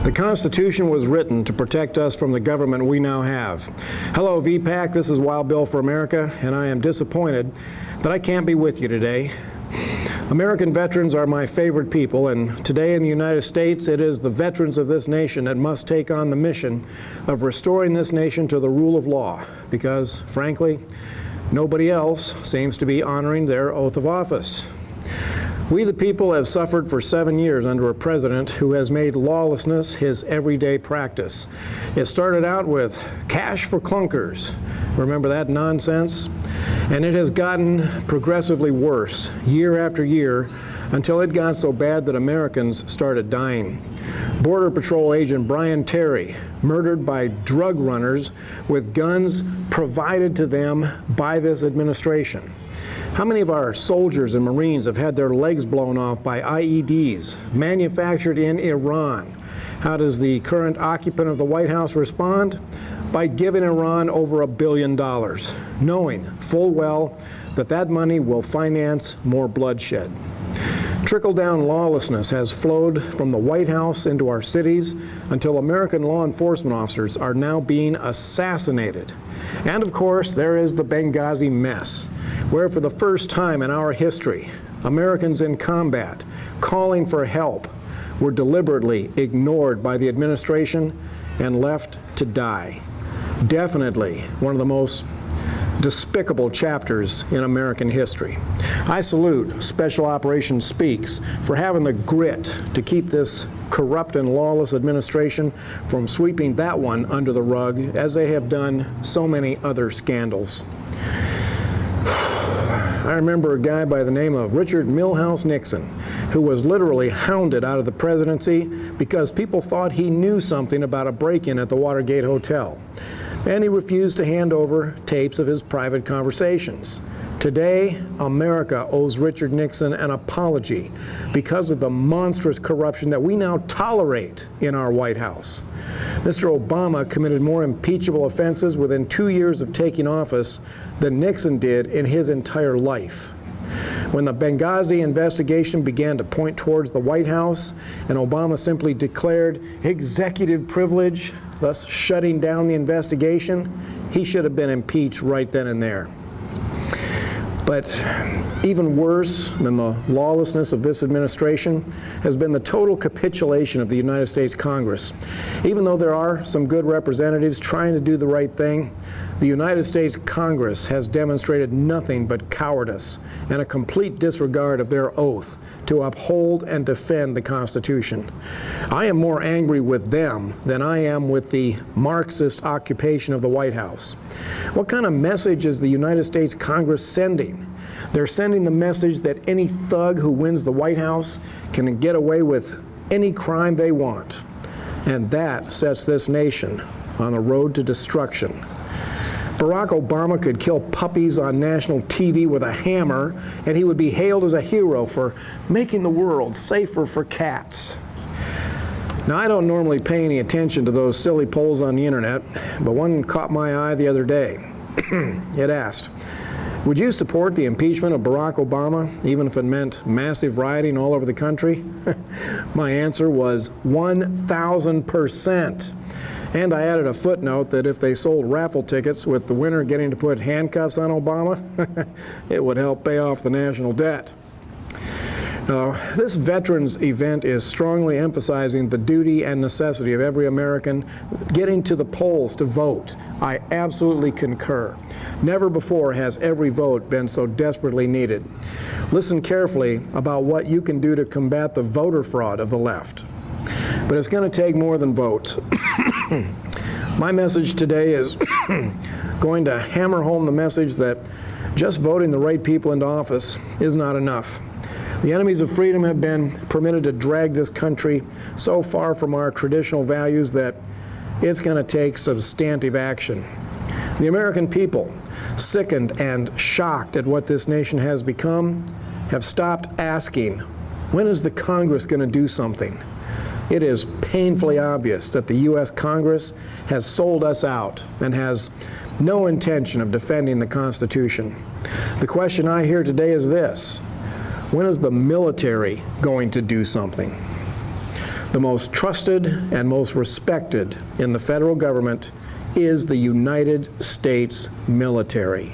The Constitution was written to protect us from the government we now have. Hello, Vpac. This is Wild Bill for America, and I am disappointed that I can't be with you today. American veterans are my favorite people, and today in the United States, it is the veterans of this nation that must take on the mission of restoring this nation to the rule of law, because, frankly, nobody else seems to be honoring their oath of office. We the people have suffered for 7 years under a president who has made lawlessness his everyday practice. It started out with cash for clunkers. Remember that nonsense? And it has gotten progressively worse year after year until it got so bad that Americans started dying. Border Patrol agent Brian Terry murdered by drug runners with guns provided to them by this administration. How many of our soldiers and Marines have had their legs blown off by IEDs manufactured in Iran? How does the current occupant of the White House respond? By giving Iran over $1 billion, knowing full well that that money will finance more bloodshed. Trickle-down lawlessness has flowed from the White House into our cities until American law enforcement officers are now being assassinated. And of course, there is the Benghazi mess, where for the first time in our history, Americans in combat calling for help were deliberately ignored by the administration and left to die. Definitely one of the most despicable chapters in American history. I salute Special Operations Speaks for having the grit to keep this corrupt and lawless administration from sweeping that one under the rug, as they have done so many other scandals. I remember a guy by the name of Richard Milhouse Nixon, who was literally hounded out of the presidency because people thought he knew something about a break-in at the Watergate Hotel, and he refused to hand over tapes of his private conversations. Today, America owes Richard Nixon an apology because of the monstrous corruption that we now tolerate in our White House. Mr. Obama committed more impeachable offenses within 2 years of taking office than Nixon did in his entire life. When the Benghazi investigation began to point towards the White House and Obama simply declared executive privilege, thus shutting down the investigation, he should have been impeached right then and there. But even worse than the lawlessness of this administration has been the total capitulation of the United States Congress. Even though there are some good representatives trying to do the right thing, the United States Congress has demonstrated nothing but cowardice and a complete disregard of their oath to uphold and defend the Constitution. I am more angry with them than I am with the Marxist occupation of the White House. What kind of message is the United States Congress sending? They're sending the message that any thug who wins the White House can get away with any crime they want. And that sets this nation on the road to destruction. Barack Obama could kill puppies on national TV with a hammer, and he would be hailed as a hero for making the world safer for cats. Now, I don't normally pay any attention to those silly polls on the internet, but one caught my eye the other day. It asked, would you support the impeachment of Barack Obama, even if it meant massive rioting all over the country? My answer was 1,000%. And I added a footnote that if they sold raffle tickets with the winner getting to put handcuffs on Obama, it would help pay off the national debt. This Veterans event is strongly emphasizing the duty and necessity of every American getting to the polls to vote. I absolutely concur. Never before has every vote been so desperately needed. Listen carefully about what you can do to combat the voter fraud of the left. But it's going to take more than votes. My message today is going to hammer home the message that just voting the right people into office is not enough. The enemies of freedom have been permitted to drag this country so far from our traditional values that it's going to take substantive action. The American people, sickened and shocked at what this nation has become, have stopped asking, when is the Congress going to do something? It is painfully obvious that the U.S. Congress has sold us out and has no intention of defending the Constitution. The question I hear today is this: when is the military going to do something? The most trusted and most respected in the federal government is the United States military.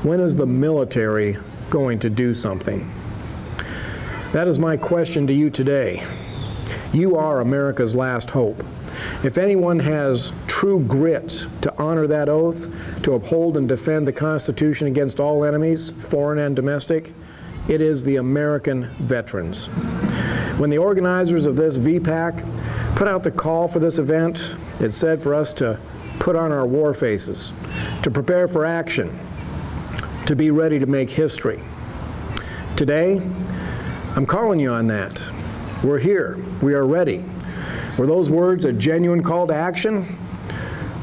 When is the military going to do something? That is my question to you today. You are America's last hope. If anyone has true grit to honor that oath, to uphold and defend the Constitution against all enemies, foreign and domestic, it is the American veterans. When the organizers of this Vpac put out the call for this event, it said for us to put on our war faces, to prepare for action, to be ready to make history. Today, I'm calling you on that. We're here. We are ready. Were those words a genuine call to action,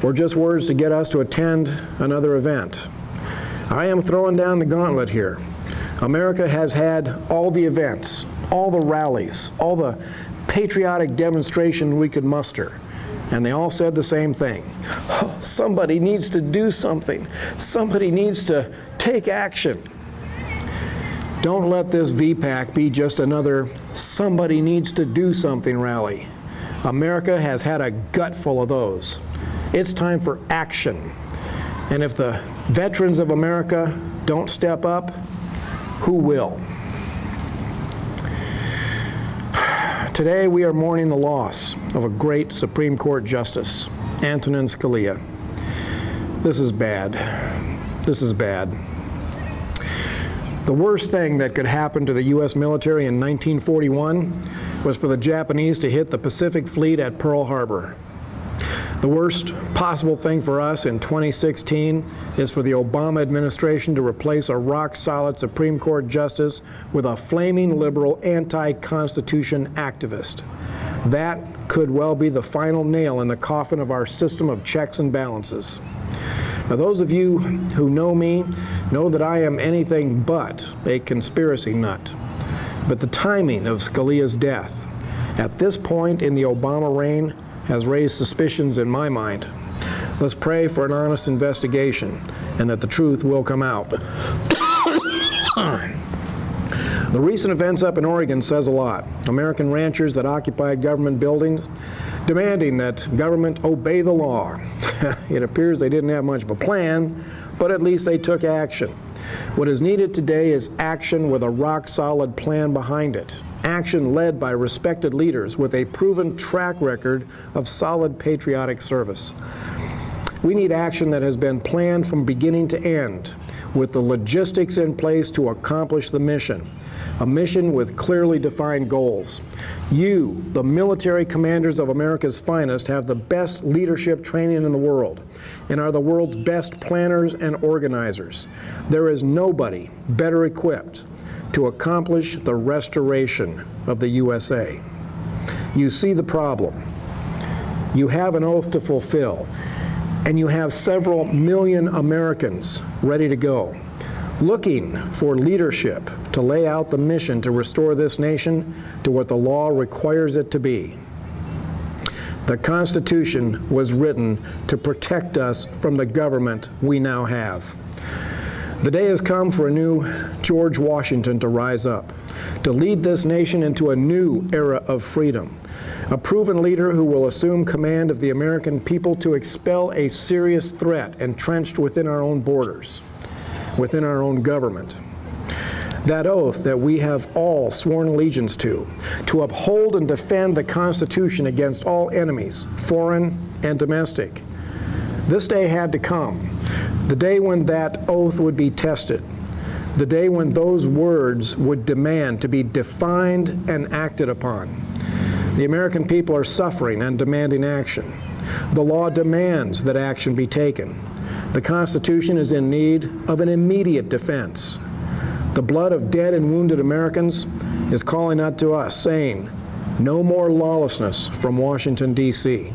or just words to get us to attend another event? I am throwing down the gauntlet here. America has had all the events, all the rallies, all the patriotic demonstration we could muster, and they all said the same thing. Oh, somebody needs to do something. Somebody needs to take action. Don't let this Vpac be just another somebody needs to do something rally. America has had a gutful of those. It's time for action. And if the veterans of America don't step up, who will? Today we are mourning the loss of a great Supreme Court Justice, Antonin Scalia. This is bad. This is bad. The worst thing that could happen to the U.S. military in 1941 was for the Japanese to hit the Pacific Fleet at Pearl Harbor. The worst possible thing for us in 2016 is for the Obama administration to replace a rock-solid Supreme Court justice with a flaming liberal anti-Constitution activist. That could well be the final nail in the coffin of our system of checks and balances. Now, those of you who know me know that I am anything but a conspiracy nut. But the timing of Scalia's death at this point in the Obama reign has raised suspicions in my mind. Let's pray for an honest investigation and that the truth will come out. The recent events up in Oregon says a lot. American ranchers that occupied government buildings demanding that government obey the law. It appears they didn't have much of a plan, but at least they took action. What is needed today is action with a rock-solid plan behind it. Action led by respected leaders with a proven track record of solid patriotic service. We need action that has been planned from beginning to end, with the logistics in place to accomplish the mission. A mission with clearly defined goals. You, the military commanders of America's finest, have the best leadership training in the world and are the world's best planners and organizers. There is nobody better equipped to accomplish the restoration of the USA. You see the problem. You have an oath to fulfill, and you have several million Americans ready to go, looking for leadership to lay out the mission to restore this nation to what the law requires it to be. The Constitution was written to protect us from the government we now have. The day has come for a new George Washington to rise up, to lead this nation into a new era of freedom, a proven leader who will assume command of the American people to expel a serious threat entrenched within our own borders, within our own government. That oath that we have all sworn allegiance to uphold and defend the Constitution against all enemies, foreign and domestic. This day had to come, the day when that oath would be tested, the day when those words would demand to be defined and acted upon. The American people are suffering and demanding action. The law demands that action be taken. The Constitution is in need of an immediate defense. The blood of dead and wounded Americans is calling out to us, saying, no more lawlessness from Washington, D.C.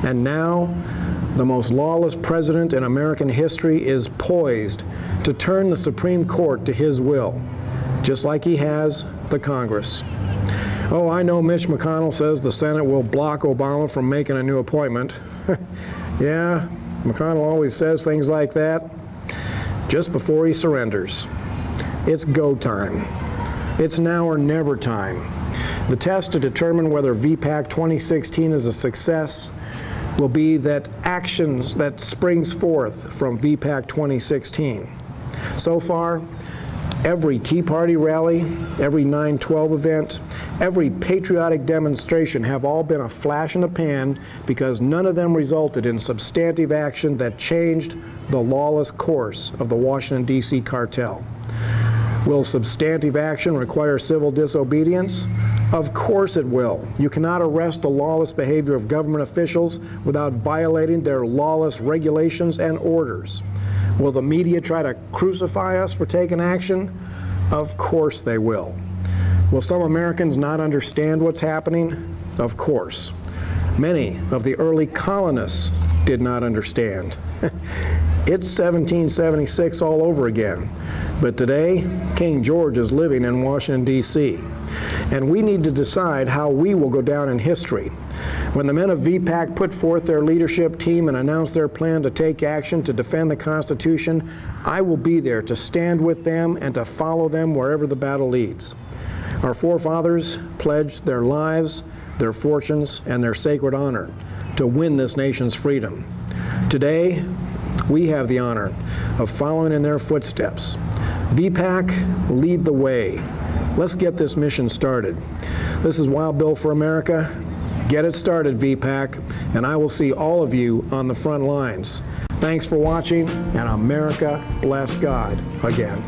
And now, the most lawless president in American history is poised to turn the Supreme Court to his will, just like he has the Congress. Oh, I know Mitch McConnell says the Senate will block Obama from making a new appointment. Yeah, McConnell always says things like that just before he surrenders. It's go time. It's now or never time. The test to determine whether Vpac 2016 is a success will be that actions that springs forth from Vpac 2016. So far, every Tea Party rally, every 9/12 event, every patriotic demonstration have all been a flash in the pan because none of them resulted in substantive action that changed the lawless course of the Washington, D.C. cartel. Will substantive action require civil disobedience? Of course it will. You cannot arrest the lawless behavior of government officials without violating their lawless regulations and orders. Will the media try to crucify us for taking action? Of course they will. Will some Americans not understand what's happening? Of course. Many of the early colonists did not understand. It's 1776 all over again. But today, King George is living in Washington, D.C. And we need to decide how we will go down in history. When the men of Vpac put forth their leadership team and announced their plan to take action to defend the Constitution, I will be there to stand with them and to follow them wherever the battle leads. Our forefathers pledged their lives, their fortunes, and their sacred honor to win this nation's freedom. Today, we have the honor of following in their footsteps. Vpac, lead the way. Let's get this mission started. This is Wild Bill for America. Get it started, Vpac, and I will see all of you on the front lines. Thanks for watching, and America bless God again.